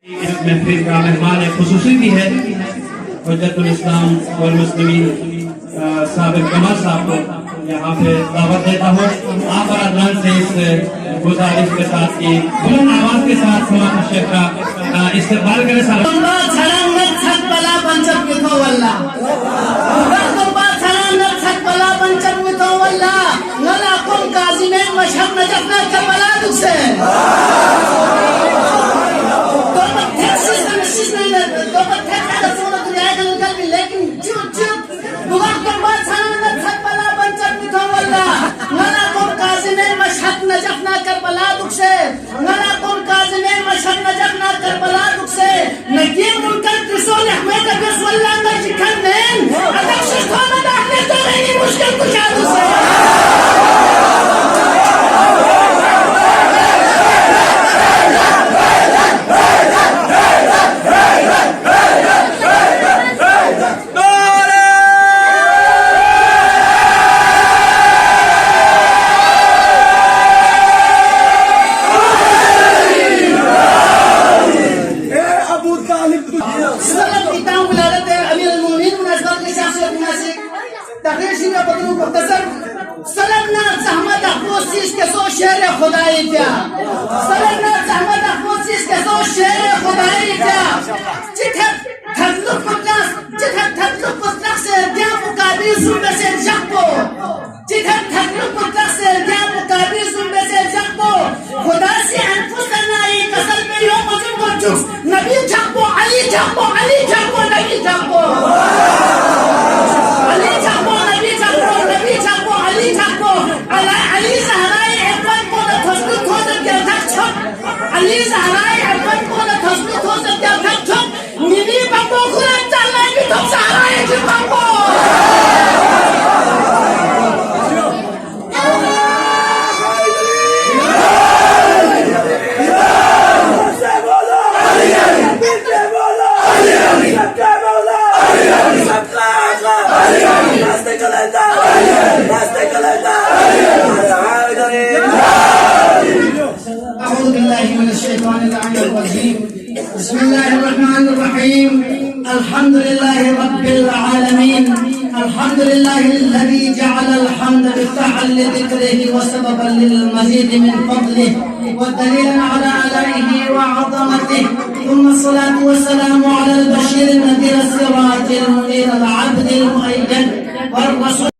इस महफिल का मेहमान खुसूसी भी है हुज्जतुल इस्लाम वल मुस्लिमीन साबिर कमर साहब को यहाँ पे दावत देता हूँ। आप अदनान से इस गुजारिश के साथ की बुलंद आवाज के साथ समाज शेख का इस्तेमाल करें। नबी जाको अली जाको अली जाको नबी जाको अली जाको नबी जाको नबी जाको अली जाको अली ज़हराए अब्बान को न थस्बीत हो सकते तक छप अली ज़हराए अब्बान को न थस्बीत हो सकते तक छप निनी बापो खुला चलने की तो ज़हराए जी बापो बिस्मिल्लाहिर्रहमानिर्रहीम अल्हम्दुलिल्लाहि रब्बिल आलमीन अल्हम्दुलिल्लाहि अल्लज़ी जअलल हम्द मिफ्ताहन लिज़िक्रिही व सबबन लिल मज़ीद मिन फ़ज़लिही व दलीलन अला आलाइही व अज़मतिही थुम्मा अस्सलातु वस्सलामु अलल बशीरिन नज़ीरिस सिराजिल मुनीरिल अब्दिल मुअय्यद वर रसूल